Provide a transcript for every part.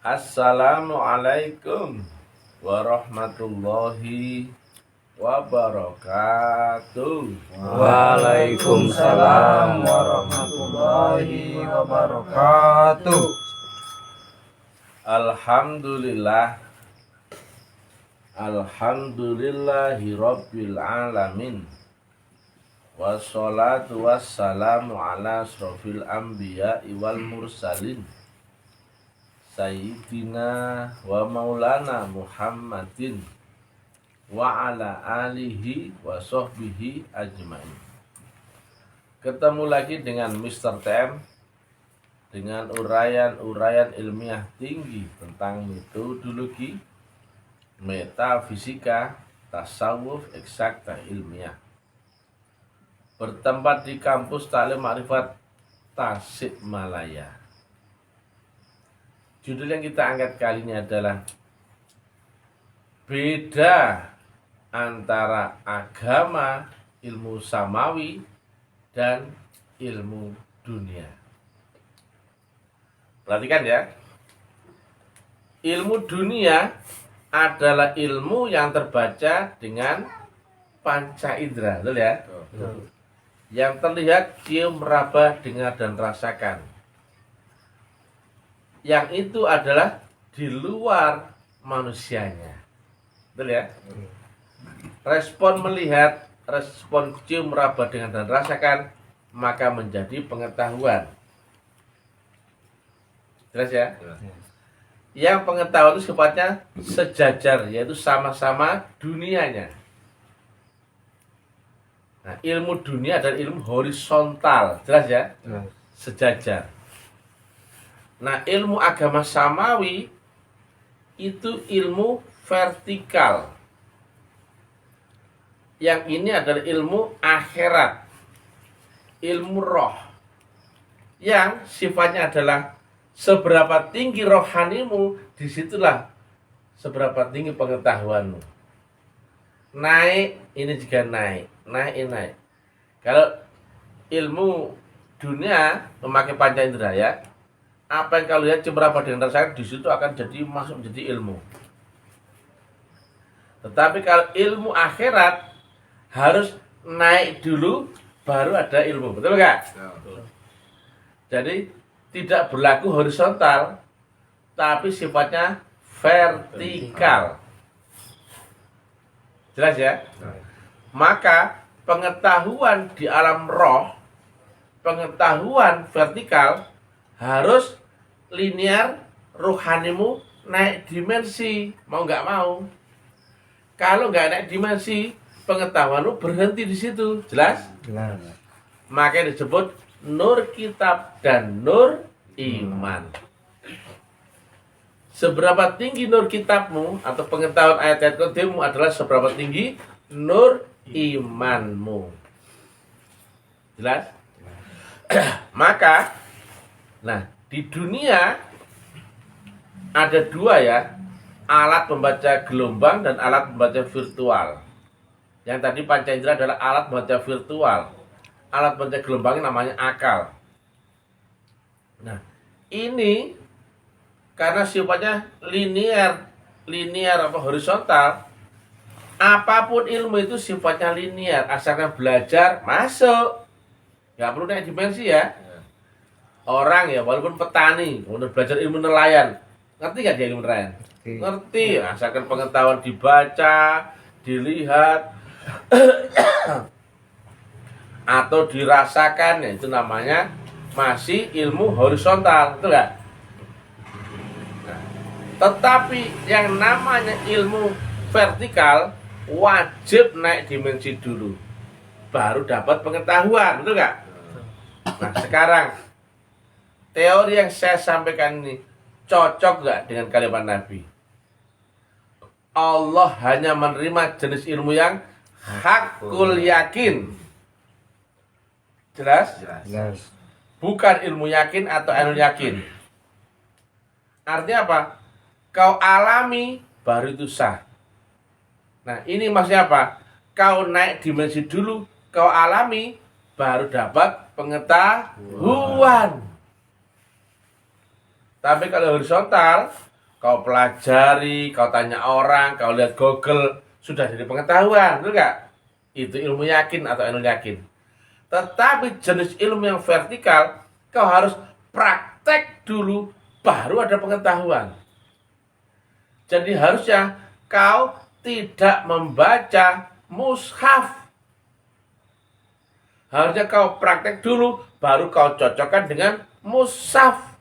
Assalamualaikum warahmatullahi wabarakatuh. Waalaikumsalam warahmatullahi wabarakatuh. Alhamdulillah, alhamdulillahi rabbil alamin. Wassalatu wassalamu ala asrofil anbiya'i wal mursalin Sayyidina wa maulana Muhammadin wa ala alihi wa sahbihi ajmain. Ketemu lagi dengan Mr. TM dengan uraian-uraian ilmiah tinggi tentang metodologi, metafisika, tasawuf eksakta ilmiah. Bertempat di kampus Taklim Ma'rifat Tasikmalaya. Judul yang kita angkat kali ini adalah beda antara agama, ilmu samawi, dan ilmu dunia. Perhatikan ya. Ilmu dunia adalah ilmu yang terbaca dengan panca indera, betul ya? Yang terlihat, cium, meraba, dengar, dan rasakan. Yang itu adalah di luar manusianya. Betul ya? Respon melihat, respon cium, meraba, dengar, dan rasakan, maka menjadi pengetahuan. Jelas ya? Yang pengetahuan itu sifatnya sejajar, yaitu sama-sama dunianya. Nah, ilmu dunia adalah ilmu horizontal, jelas ya? Sejajar. Nah, ilmu agama samawi itu ilmu vertikal. Yang ini adalah ilmu akhirat, ilmu roh, yang sifatnya adalah seberapa tinggi rohanimu, disitulah seberapa tinggi pengetahuanmu. Naik, ini juga naik, naik. Kalau ilmu dunia memakai panca indera ya, apa yang kalian lihat berapa dengan rasakan, di situ akan jadi masuk menjadi ilmu. Tetapi kalau ilmu akhirat harus naik dulu baru ada ilmu, betul nggak? Jadi tidak berlaku horizontal, tapi sifatnya vertikal. Jelas ya? Maka pengetahuan di alam roh, pengetahuan vertikal harus linear, rohanimu naik dimensi, mau nggak mau. Kalau nggak naik dimensi, pengetahuanmu berhenti di situ, jelas? Jelas. Makanya disebut nur kitab dan nur iman. Seberapa tinggi nur kitabmu atau pengetahuan ayat-ayat kodemu adalah seberapa tinggi nur imanmu. Jelas? Maka, nah, di dunia ada dua ya, alat membaca gelombang dan alat membaca virtual. Yang tadi panca indera adalah alat membaca virtual. Alat membaca gelombang namanya akal. Nah, ini karena sifatnya linear apa horizontal, apapun ilmu itu sifatnya linear, asalkan belajar masuk. Nggak perlu naik dimensi ya. Orang ya, walaupun petani, kemudian belajar ilmu nelayan, ngerti gak dia ilmu nelayan? Ngerti, asalkan pengetahuan dibaca, dilihat, atau dirasakan, ya, itu namanya masih ilmu horizontal, betul gak? Nah, tetapi yang namanya ilmu vertikal wajib naik dimensi dulu, baru dapat pengetahuan, betul gak? Nah, sekarang teori yang saya sampaikan ini cocok gak dengan kalimat Nabi? Allah hanya menerima jenis ilmu yang hakul yakin. Jelas? Jelas. Bukan ilmu yakin atau ainul yakin. Artinya apa? Kau alami baru itu sah. Nah, ini maksudnya apa? Kau naik dimensi dulu, kau alami baru dapat pengetahuan. Tapi kalau horizontal, kau pelajari, kau tanya orang, kau lihat Google, sudah jadi pengetahuan, betul nggak? Itu ilmu yakin atau ilmu yakin. Tetapi jenis ilmu yang vertikal, kau harus praktek dulu, baru ada pengetahuan. Jadi harusnya kau tidak membaca mushaf. Harusnya kau praktek dulu, baru kau cocokkan dengan mushaf.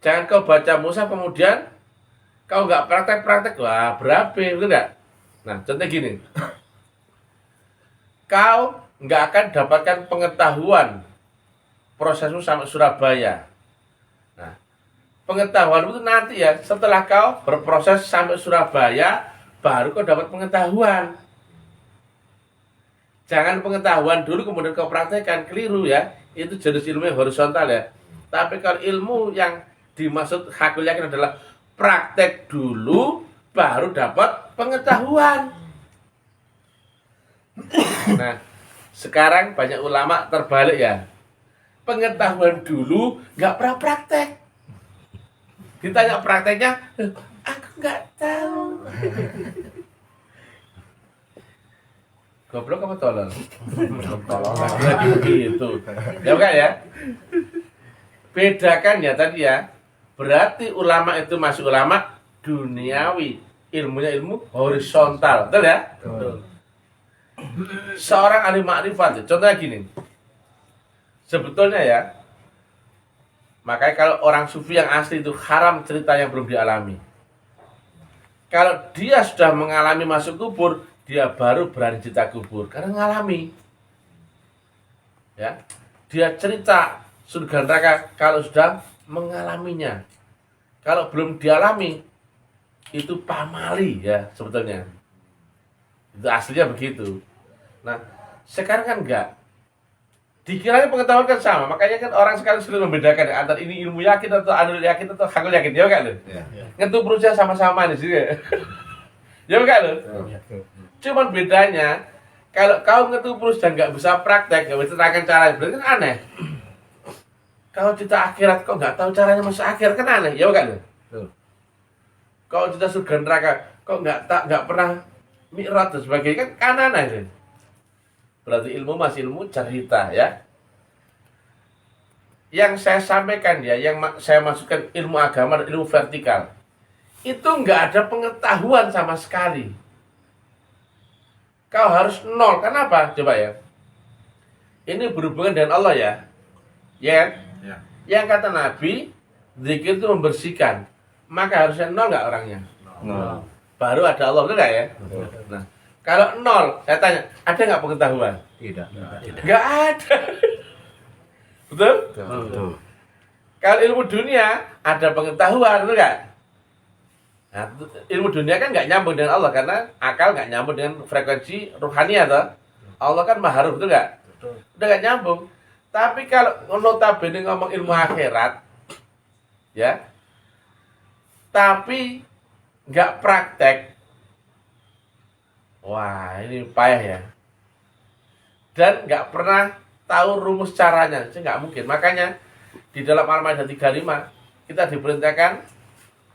Jangan kau baca mushaf kemudian kau nggak praktek-praktek, wah berabe, betul nggak? Nah, contoh gini, kau nggak akan dapatkan pengetahuan prosesmu sampai Surabaya. Nah, pengetahuan itu nanti ya, setelah kau berproses sampai Surabaya, baru kau dapat pengetahuan. Jangan pengetahuan dulu kemudian kau praktekkan, keliru ya. Itu jenis ilmu yang horizontal ya. Tapi kalau ilmu yang dimaksud hakul yakin adalah praktek dulu baru dapat pengetahuan. Nah, sekarang banyak ulama terbalik ya. Pengetahuan dulu nggak pernah praktek. Ditanya prakteknya, aku nggak tahu. Goblok apa tolol? Tolong. Lagi begitu. Ya bukan ya? Bedakan ya tadi ya. Berarti ulama itu masih ulama duniawi. Ilmunya ilmu horizontal. Betul ya? Betul. Seorang ahli makrifat. Contohnya gini. Sebetulnya ya. Makanya kalau orang sufi yang asli itu haram cerita yang belum dialami. Kalau dia sudah mengalami masuk kubur, dia baru berani cerita kubur karena ngalami. Ya. Dia cerita surga neraka kalau sudah mengalaminya. Kalau belum dialami, itu pamali ya sebetulnya. Itu aslinya begitu. Nah, sekarang kan enggak. Dikiranya pengetahuan kan sama, makanya kan orang sekarang sudah membedakan ya, antara ini ilmu yakin atau anul yakin atau hakul yakin, ya kan? Ya. Ngetu berusaha sama-sama di sini. Ya kan? Cuman bedanya kalau kau ngetupus dan nggak bisa praktek, nggak bisa terangkan caranya, berarti kan aneh. Kalau cerita akhirat kau nggak tahu caranya masuk akhir kan aneh, ya kan? Kalau cerita surga neraka kau nggak pernah mi'raj dan sebagainya kan aneh. Berarti ilmu masih ilmu cerita ya. Yang saya sampaikan ya, yang saya masukkan ilmu agama dan ilmu vertikal, itu nggak ada pengetahuan sama sekali. Kau harus nol. Kenapa? Coba ya. Ini berhubungan dengan Allah ya. Ya. Ya. Yang kata Nabi, zikir itu membersihkan. Maka harusnya nol nggak orangnya? Nol. Baru ada Allah, betul nggak ya? Nah, kalau nol, saya tanya, ada nggak pengetahuan? Tidak. Nggak ada. Betul? Betul. Kalau ilmu dunia, ada pengetahuan, betul nggak? Nah, ilmu dunia kan nggak nyambung dengan Allah karena akal nggak nyambung dengan frekuensi ruhania toh. Allah kan maharum, betul nggak? Udah nggak nyambung. Tapi kalau notabene ngomong ilmu akhirat, ya, tapi nggak praktek, wah ini payah ya. Dan nggak pernah tahu rumus caranya, itu nggak mungkin. Makanya di dalam Al-Maidah 35 kita diperintahkan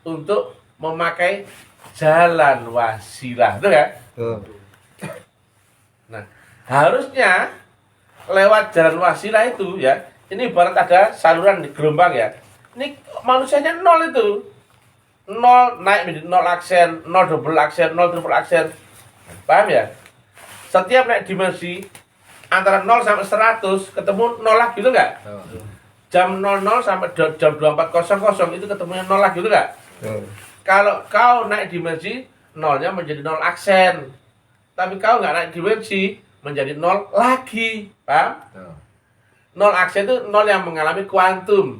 untuk memakai jalan wasilah, betul nggak? Betul. Nah, harusnya lewat jalan wasilah itu ya, ini ibarat ada saluran di gelombang ya. Ini manusianya nol itu. Nol naik menjadi nol aksen, nol double aksen, nol triple aksen. Paham ya? Setiap naik dimensi antara 0 sampai 100 ketemu nol lagi, gitu enggak? Jam 00 sampai jam 24.00 itu ketemunya nol lagi, gitu enggak? Kalau kau naik dimensi, nolnya menjadi nol aksen. Tapi kau nggak naik dimensi, menjadi nol lagi. Paham? Nol aksen itu nol yang mengalami kuantum.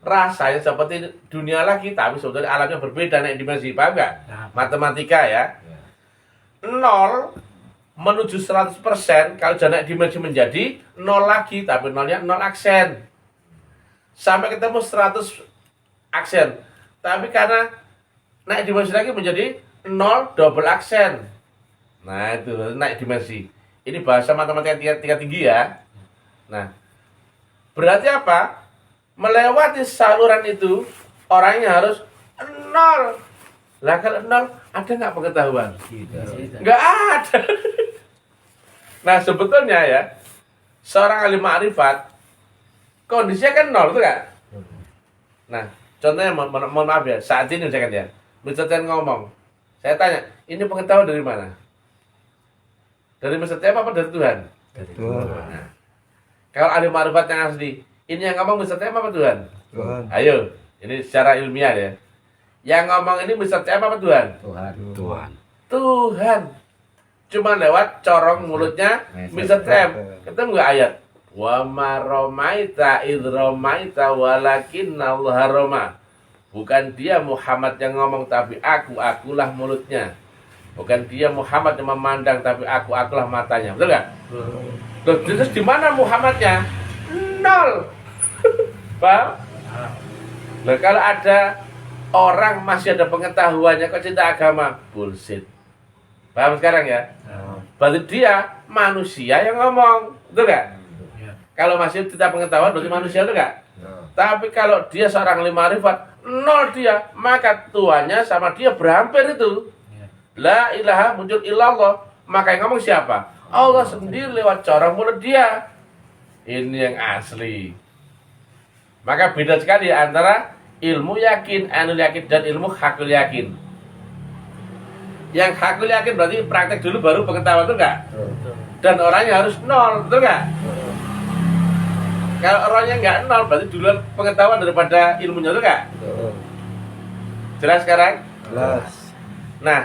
Rasanya seperti dunia lagi, tapi sebetulnya alamnya berbeda naik dimensi. Paham nggak? Matematika ya. Nol menuju 100%, kalau sudah naik dimensi menjadi nol lagi, tapi nolnya nol aksen. Sampai ketemu 100 aksen. Tapi karena naik dimensi lagi menjadi 0 double aksen. Nah itu naik dimensi. Ini bahasa matematika tingkat tinggi ya. Nah, berarti apa? Melewati saluran itu orangnya harus nol. Lah kalau nol, ada nggak pengetahuan? Tidak. Nggak ada. Nah sebetulnya ya, seorang alim ma'rifat, kondisinya kan nol, tuh nggak? Nah, contohnya mohon maaf ya, saat ini misalkan ya, Mr. Tian ngomong, saya tanya, ini pengetahuan dari mana? Dari Mr. Tian apa dari Tuhan? Tuhan. Nah, kalau alim ma'rifat yang asli, ini yang ngomong Mr. Tian apa Tuhan? Tuhan. Ayo, ini secara ilmiah ya. Yang ngomong ini Mr. Tian apa Tuhan? Tuhan. Tuhan. Cuma lewat corong mulutnya Mr. Tian. Ketemu nggak ayat? Wa ma romaita id romaita walakinna Allah roma. Bukan dia Muhammad yang ngomong tapi akulah mulutnya. Bukan dia Muhammad yang memandang tapi akulah matanya. Betul nggak? Loh, terus di mana Muhammadnya? Nol. Paham? Loh, kalau ada orang masih ada pengetahuannya kok cinta agama, bullshit. Paham sekarang ya? Berarti dia manusia yang ngomong, betul nggak? Kalau masih tidak pengetahuan berarti manusia, betul nggak? Tapi kalau dia seorang alim ma'rifat, nol dia, maka tuannya sama dia berhampir itu. La ilaha muncul illallah. Maka yang ngomong siapa? Allah sendiri lewat corong mulut dia. Ini yang asli. Maka beda sekali antara ilmu yakin, ainul yakin, dan ilmu hakul yakin. Yang hakul yakin berarti praktek dulu baru pengetahuan, betul nggak? Dan orangnya harus nol, betul nggak? Kalau orangnya nggak nol, berarti duluan pengetahuan daripada ilmunya, betul nggak? Jelas sekarang? Jelas. Nah,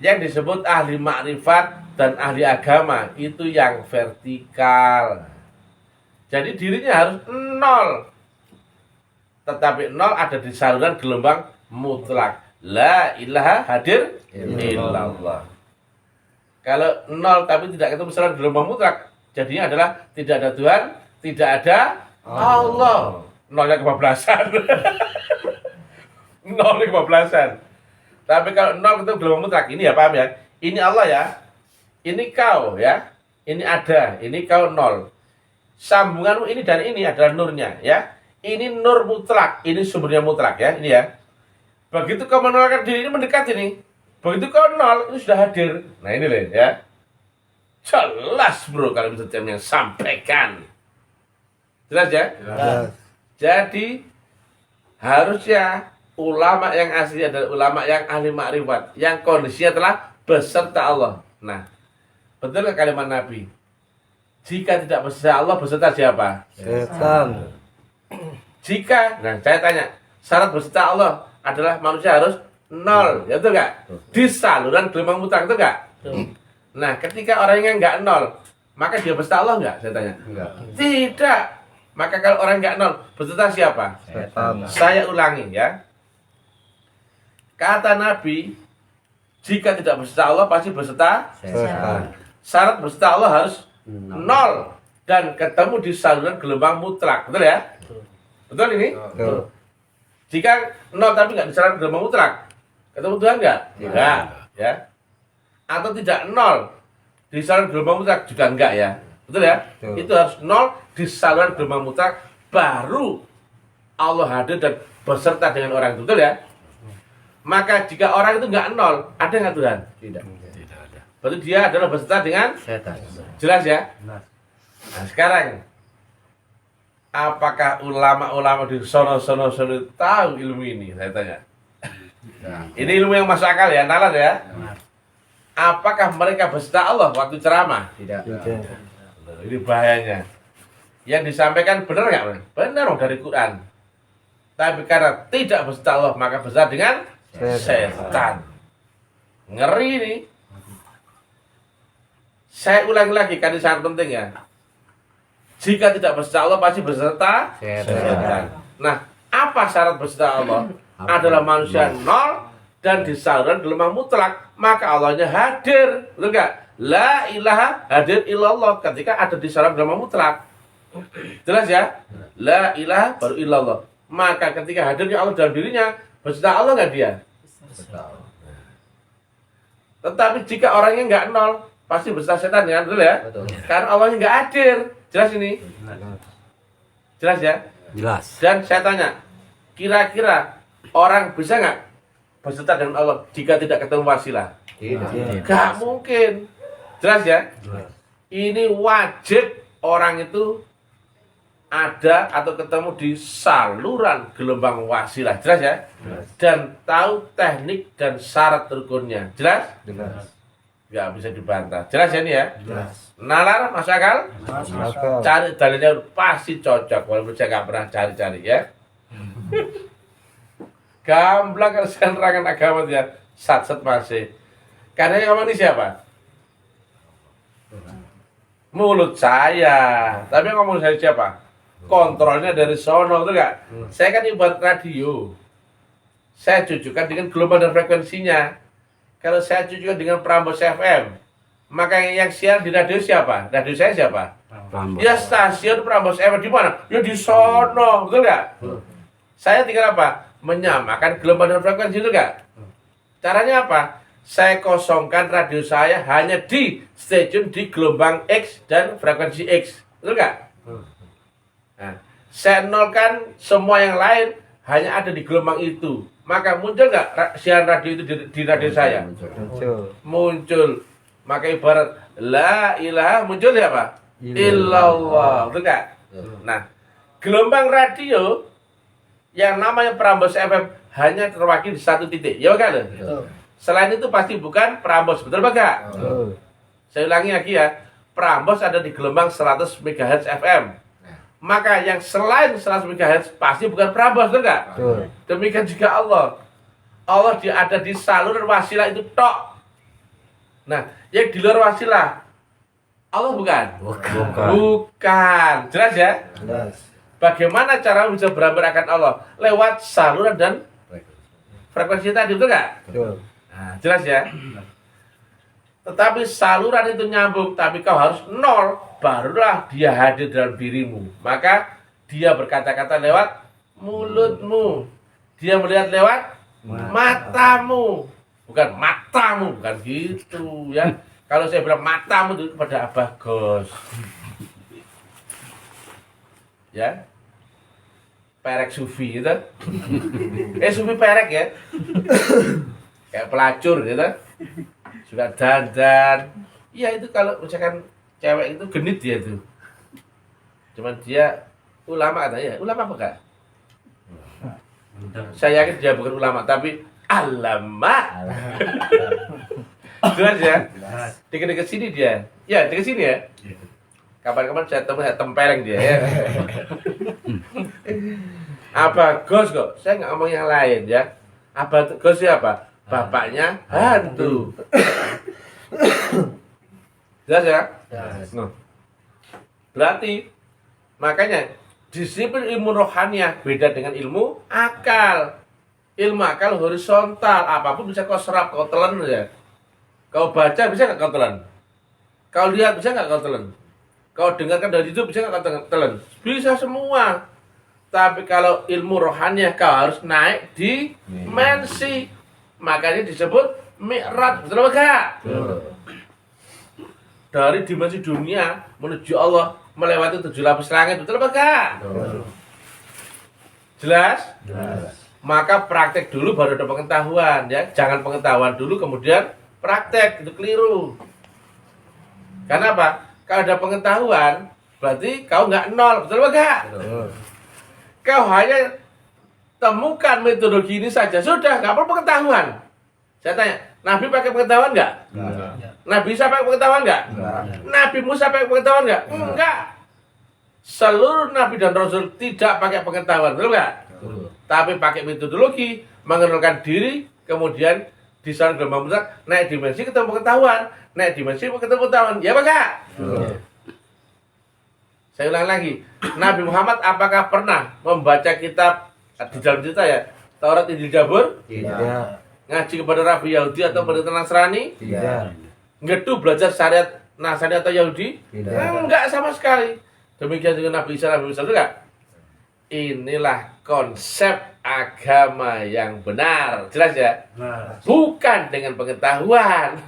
yang disebut ahli makrifat dan ahli agama itu yang vertikal. Jadi dirinya harus nol. Tetapi nol ada di saluran gelombang mutlak. La ilaha hadir illallah. Kalau nol tapi tidak ketemu saluran gelombang mutlak, jadinya adalah tidak ada Tuhan, tidak ada Allah. Nolnya kebablasan. Nolnya kebablasan. Tapi kalau nol ketemu gelombang mutlak, ini ya paham ya? Ini Allah ya, ini kau ya, ini ada, ini kau nol. Sambunganmu ini dan ini adalah nurnya ya. Ini nur mutlak, ini sumbernya mutlak ya, ini ya. Begitu kau menolakkan diri ini mendekat ini. Begitu kau nol, itu sudah hadir. Nah ini loh ya. Jelas bro kalau bisa yang sampaikan. Jelas ya? Jelas. Jadi harusnya ulama yang asli adalah ulama yang ahli makrifat, yang kondisinya telah beserta Allah. Nah, betul nggak kalimat Nabi? Jika tidak beserta Allah, beserta siapa? Setan. Jika, nah saya tanya, syarat beserta Allah adalah manusia harus nol, ya betul nggak? Di saluran gelombang mutlak, betul nggak? Nah, ketika orangnya nggak nol, maka dia beserta Allah nggak? Saya tanya. Enggak. Tidak. Maka kalau orang nggak nol, beserta siapa? Setan. Saya ulangi ya. Kata Nabi, jika tidak beserta Allah pasti beserta. Setan. Syarat beserta Allah harus nol dan ketemu di saluran gelombang mutlak, betul ya? Betul ini? Betul. Jika nol tapi nggak di saluran gelombang mutlak, ketemu Tuhan nggak? Enggak, ya. Atau tidak nol di saluran gelombang mutlak juga enggak ya, betul ya? Betul. Itu harus nol di saluran gelombang mutlak baru Allah hadir dan beserta dengan orang itu, betul ya? Maka jika orang itu nggak nol, ada nggak Tuhan? Tidak. Berarti dia adalah beserta dengan Setan. jelas ya? Nah sekarang apakah ulama-ulama di sono-sono tahu ilmu ini? Saya tanya. Ini ilmu yang masuk akal ya, nalar ya? Apakah mereka beserta Allah waktu ceramah? Tidak. Ini bahayanya. Yang disampaikan benar nggak? Benar dong dari Quran. Tapi karena tidak beserta Allah, maka beserta dengan setan. Ngeri ini. Saya ulangi lagi, karena ini sangat penting ya. Jika tidak beserta Allah, pasti beserta setan. Nah, apa syarat beserta Allah? Adalah manusia nol dan di saluran gelombang mutlak, maka Allahnya hadir. Betul nggak? La ilaha hadir illallah ketika ada di saluran gelombang mutlak. Jelas ya? La ilaha baru illallah. Maka ketika hadirnya Allah dalam dirinya, beserta Allah nggak dia? Tetapi jika orangnya nggak nol, pasti beserta setan kan, betul ya? Betul. Karena Allahnya nggak hadir. Jelas ini? Jelas ya? Jelas. Dan saya tanya, kira-kira Orang bisa nggak berserta dengan Allah jika tidak ketemu wasilah? Tidak. Gak mungkin. Jelas ya? Ini wajib orang itu ada atau ketemu di saluran gelombang wasilah. Jelas ya? Dan tahu teknik dan syarat rukunnya. Jelas? Jelas. Gak bisa dibantah. Jelas ya ini ya? Jelas. Nalar, masuk akal? Akal. Cari dalilnya pasti cocok. Walaupun saya gak pernah cari-cari ya. Gamblang kalau saya nerangkan agama dia sat-sat masih. Karena yang ngomong ini siapa? Mulut saya. Tapi yang ngomong saya siapa? Kontrolnya dari sono, betul nggak? Saya kan ibarat radio. Saya cucukkan dengan gelombang dan frekuensinya. Kalau saya cucukkan dengan Prambors FM, maka yang siar di radio siapa? Radio saya siapa? Prambors. Ya stasiun Prambors FM di mana? Ya di sono, betul nggak? Saya tinggal apa? Menyamakan gelombang dan frekuensi, betul nggak? Caranya apa? Saya kosongkan radio saya hanya di stasiun di gelombang X dan frekuensi X, betul nggak? Nah, saya nolkan semua yang lain hanya ada di gelombang itu. Maka muncul nggak siaran radio itu di radio saya? Muncul. Muncul. Maka ibarat la ilaha muncul ya apa? Illallah. Betul nggak? Nah, gelombang radio yang namanya Prambors FM hanya terwakili di satu titik. Ya kan? Selain itu pasti bukan Prambors. Betul nggak? Betul. Saya ulangi lagi ya. Prambors ada di gelombang 100 MHz FM. Maka yang selain 100 MHz pasti bukan Prambors, betul nggak? Betul. Demikian juga Allah. Allah dia ada di saluran wasilah itu tok. Nah, yang di luar wasilah Allah bukan? Bukan. Jelas ya? Jelas. Bagaimana cara bisa beramal akan Allah? Lewat saluran dan frekuensi tadi, betul nggak? Betul. Nah, jelas ya? Tetapi saluran itu nyambung, tapi kau harus nol, barulah dia hadir dalam dirimu. Maka dia berkata-kata lewat mulutmu. Dia melihat lewat matamu. Bukan matamu, bukan gitu ya. Kalau saya bilang matamu itu pada Abah Gos. Ya. Perek sufi gitu. Sufi perek ya. Kayak pelacur gitu. Juga dandan. Iya itu kalau misalkan cewek itu genit dia tuh. Cuman dia ulama katanya. Ulama apa enggak? Saya yakin dia bukan ulama tapi alama. Jelas ya? Deket-deket sini dia. Ya, deket sini ya. Kapan-kapan saya tempeleng dia ya. Apa Gos kok? Saya nggak ngomong yang lain ya. Apa Gos siapa? Bapaknya hantu. Jelas ya? Nah. Berarti makanya disiplin ilmu rohaniah beda dengan ilmu akal. Ilmu akal horizontal, apapun bisa kau serap, kau telan ya. Kau baca bisa nggak kau telan? Kau lihat bisa nggak kau telan? Kau dengarkan dari itu bisa nggak kau telan? Bisa semua. Tapi kalau ilmu rohaniah kau harus naik di dimensi. Makanya disebut mi'raj, betul enggak? Dari dimensi dunia menuju Allah melewati 7 lapis langit, betul enggak? Jelas? Jelas. Maka praktek dulu baru ada pengetahuan ya. Jangan pengetahuan dulu kemudian praktek, itu keliru. Karena apa? Kalau ada pengetahuan berarti kau nggak nol, betul enggak? Kau hanya temukan metodologi ini saja, sudah, nggak perlu pengetahuan. Saya tanya, Nabi pakai pengetahuan nggak? Nabi Isa pakai pengetahuan nggak? Nabi Musa pakai pengetahuan nggak? Enggak. Seluruh Nabi dan Rasul tidak pakai pengetahuan, betul nggak? Tapi pakai metodologi, mengenalkan diri, kemudian di sana gelombang besar, naik dimensi ketemu pengetahuan, naik dimensi ketemu pengetahuan, ya apa enggak? Saya ulang lagi, Nabi Muhammad apakah pernah membaca kitab di dalam cerita ya Taurat, Injil, Zabur? Tidak. Ngaji kepada Rabi Yahudi atau pendeta Nasrani? Tidak. Ngedu belajar syariat Nasrani atau Yahudi? Tidak. Enggak sama sekali. Demikian juga Nabi Isa, Nabi Musa juga. Inilah konsep agama yang benar. Jelas ya? Bukan dengan pengetahuan.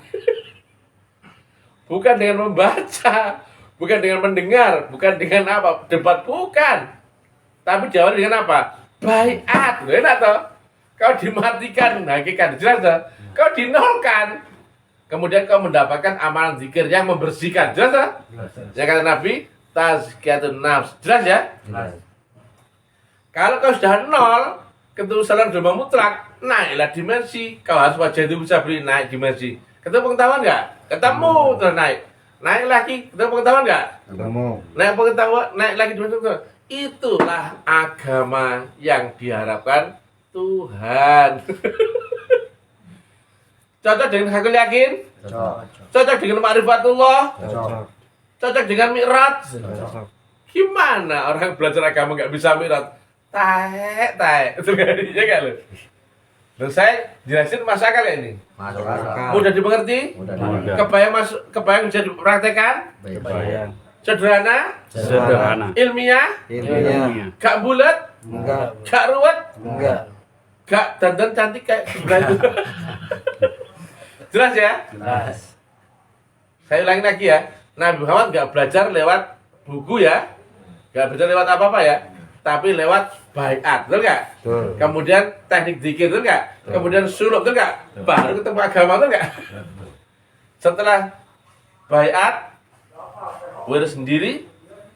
Bukan dengan membaca. Bukan dengan mendengar. Bukan dengan apa? Debat bukan. Tapi jawab dengan apa? Baiat. Enak toh? kau dimatikan, hakikat jelas dah. Kau dinolkan, kemudian kau mendapatkan amalan zikir yang membersihkan, jelas dah. Ya kata Nabi, tazkiyatun nafs, jelas ya. Kalau kau sudah nol, ketulusan dalam mutlak, naiklah dimensi. Kau harus wajah itu bisa beri naik dimensi. Ketemu pengetahuan nggak? Ketemu terus naik. Naik lagi, ketemu pengetahuan nggak? Ketemu. Naik pengetahuan, naik lagi dimensi. Itulah agama yang diharapkan Tuhan. Cocok dengan hakul yakin? Cocok dengan ma'rifatullah? Cocok dengan mi'raj? Gimana orang belajar agama nggak bisa mi'raj? Taek. Ya kan lo? Dan saya jelasin masuk akal ya ini. Mudah dimengerti? Kebayang bisa dipraktekkan? Kebayang. Sederhana? Ilmiah? Ilmiah. Gak bulat? Enggak. Gak ruwet? Enggak. Gak dandan cantik kayak sebelah itu? Jelas ya? Jelas. Saya ulangi lagi ya. Nabi Muhammad gak belajar lewat buku ya. Gak belajar lewat apa-apa ya. Tapi lewat baiat, betul nggak? Betul. Kemudian teknik zikir, betul nggak? Kemudian suluk, betul nggak? Baru ketemu agama, betul nggak? Setelah baiat, wir sendiri,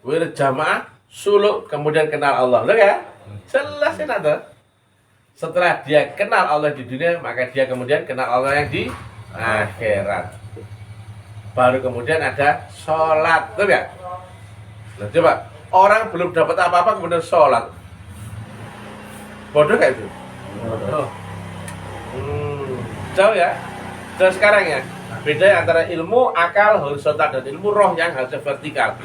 wir jamaah, suluk, kemudian kenal Allah, betul nggak? Jelasin ada. Setelah dia kenal Allah di dunia, maka dia kemudian kenal Allah yang di akhirat. Baru kemudian ada sholat, betul nggak? Nah, coba. Orang belum dapat apa-apa kemudian sholat, bodoh gak itu? Bodoh. Jauh ya. Dan sekarang ya, beda antara ilmu akal horizontal dan ilmu roh yang harusnya vertikal.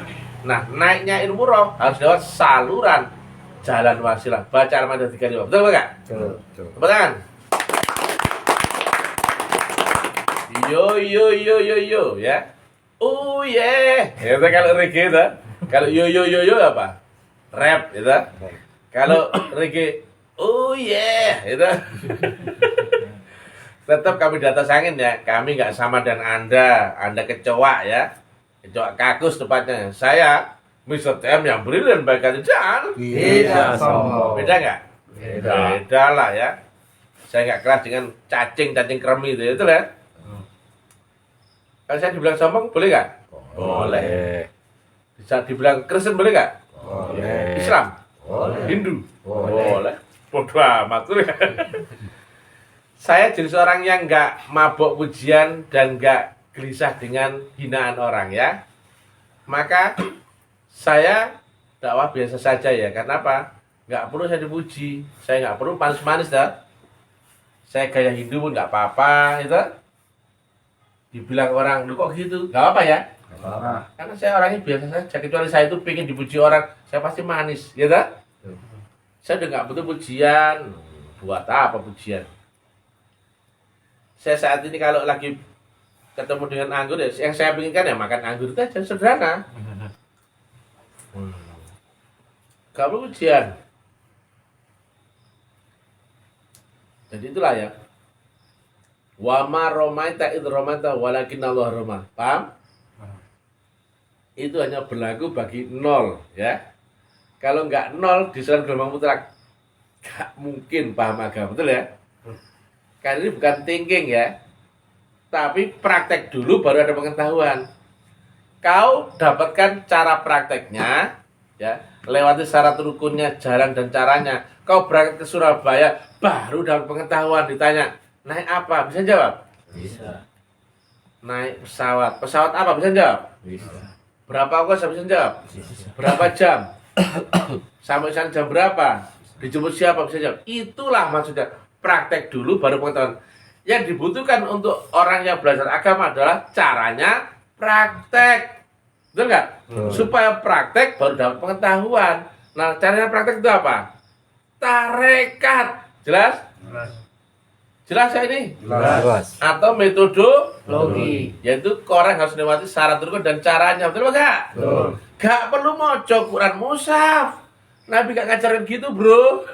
Nah, naiknya ilmu roh harus lewat saluran jalan wasilah. Baca Al-Maidah 35. Betul nggak? Betul. Tepuk tangan. Yo ya. Oh yeah. Ya kalau reggae itu. Kalau yo apa? Rap gitu. Kalau reggae, oh yeah, gitu. Tetap kami di atas angin ya. Kami nggak sama dengan Anda. Anda kecoa ya. Kecoa kakus tepatnya. Saya Mr. TM yang brilian baik hati. Jangan. Tidak sombong. Beda nggak? Beda lah ya. Saya nggak keras dengan cacing kremi itu ya. Kalau saya dibilang sombong, boleh nggak? Boleh. Bisa dibilang Kristen boleh nggak? Boleh. Islam? Boleh. Hindu? Boleh. Bodoh amat. Saya jenis orang yang nggak mabok pujian dan nggak gelisah dengan hinaan orang ya. Maka saya dakwah biasa saja ya. Karena apa? Nggak perlu saya dipuji. Saya nggak perlu manis-manis dah. Saya gaya Hindu pun nggak apa-apa, gitu. Dibilang orang, lu kok gitu? Nggak apa ya? Karena saya orangnya biasa saja. Kecuali saya itu pengen dipuji orang, saya pasti manis, ya tak? Saya udah nggak butuh pujian. Buat apa pujian? Saya saat ini kalau lagi ketemu dengan anggur, ya, yang saya inginkan ya makan anggur itu aja, sederhana. Gak perlu pujian. Jadi itulah ya. Wa ma romaita id romaita walakin Allah roma. Paham? Itu hanya berlaku bagi nol ya. Kalau nggak nol di dalam gelombang mutlak nggak mungkin paham agama, betul ya? Karena ini bukan thinking ya, tapi praktek dulu baru ada pengetahuan. Kau dapatkan cara prakteknya ya, lewati syarat rukunnya, jalan dan caranya. Kau berangkat ke Surabaya baru dapat pengetahuan, ditanya naik apa, bisa jawab? Bisa. Naik pesawat. Pesawat apa, bisa jawab? Bisa. Berapa ongkos, bisa jawab? Bisa. Berapa jam? Sampai sana jam berapa? Dijemput siapa, bisa jawab? Itulah maksudnya. Praktek dulu baru pengetahuan. Yang dibutuhkan untuk orang yang belajar agama adalah caranya praktek. Betul nggak? Supaya praktek baru dapat pengetahuan. Nah, caranya praktek itu apa? Tarekat. Jelas? Jelas ya ini? Jelas. Atau metodologi, yaitu orang harus melewati syarat rukun dan caranya, betul nggak? Betul. Gak perlu moco Quran mushaf. Nabi gak ngajarin gitu, bro.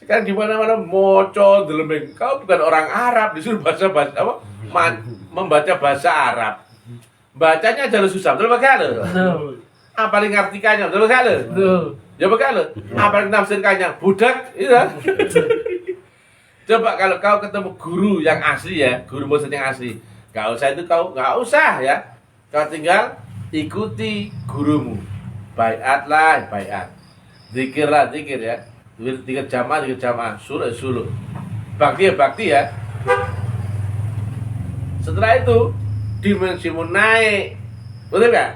Sekarang di mana-mana moco delembeng. Kau bukan orang Arab, disuruh bahasa apa? Membaca bahasa Arab. Bacanya aja lu susah, betul nggak? Betul. Paling ngartikannya, betul nggak? Betul. Coba kalau apa yang nafsirkannya budak, iya. Coba kalau kau ketemu guru yang asli ya, guru murid yang asli, gak usah itu kau gak usah ya, kau tinggal ikuti gurumu, baiatlah baiat, zikirlah zikir ya, zikir jamaah, suluk, bakti ya bakti ya. Setelah itu dimensimu naik, betul nggak?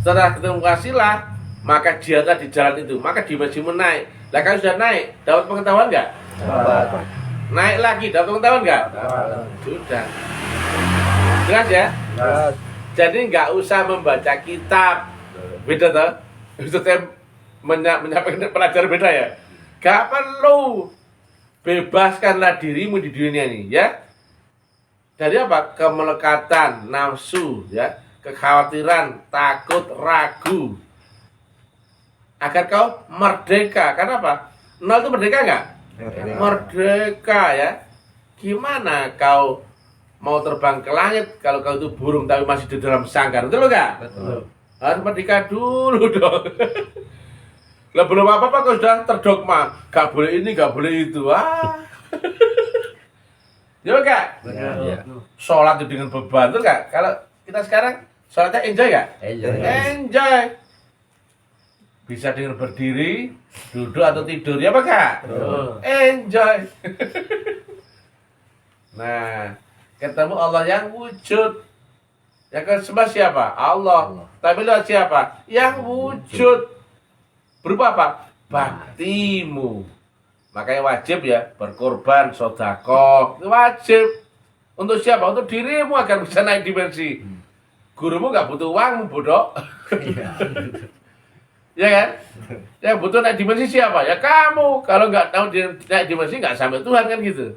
Setelah ketemu wasilah, maka jihadlah di jalan itu, maka dimensimu naik. Lah kalau sudah naik, dapat pengetahuan nggak? Naik lagi, dapat pengetahuan nggak? Sudah. Jelas ya? Jadi nggak usah membaca kitab. Beda toh? Itu menyampaikan pelajaran beda ya? Gak perlu. Bebaskanlah dirimu di dunia ini ya. Dari apa? Kemelekatan, nafsu ya, kekhawatiran, takut, ragu. Agar kau merdeka. Karena apa? Nol itu merdeka nggak? Merdeka ya. Gimana kau mau terbang ke langit kalau kau itu burung tapi masih di dalam sangkar? Betul nggak? Betul. Harus merdeka dulu dong. Lah belum apa-apa kau sudah terdogma. Gak boleh ini, gak boleh itu. Ya enggak? Iya. Sholat itu dengan beban, betul nggak? Kalau kita sekarang sholatnya enjoy nggak? Enjoy. Bisa dengan berdiri, duduk atau tidur, ya Pak Kak? Enjoy. Nah, ketemu Allah yang wujud. Yang kesembah siapa? Allah. Tapi lihat siapa? Yang wujud. Berupa apa? Baktimu. Makanya wajib ya berkorban, sedekah. Itu wajib. Untuk siapa? Untuk dirimu agar bisa naik dimensi. Gurumu nggak butuh uang, bodoh. Ya kan? Yang butuh naik dimensi siapa? Ya kamu. Kalau nggak tahu naik dimensi nggak sampai Tuhan kan gitu.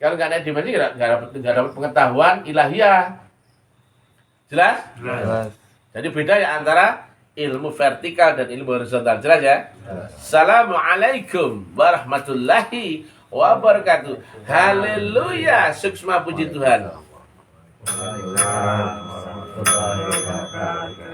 Kalau nggak naik dimensi nggak dapat pengetahuan ilahiyah. Jelas? Jelas. Jadi beda ya antara ilmu vertikal dan ilmu horizontal. Jelas ya? Assalamualaikum warahmatullahi wabarakatuh. Haleluya. Suksma puji Tuhan. Waalaikumsalam warahmatullahi wabarakatuh.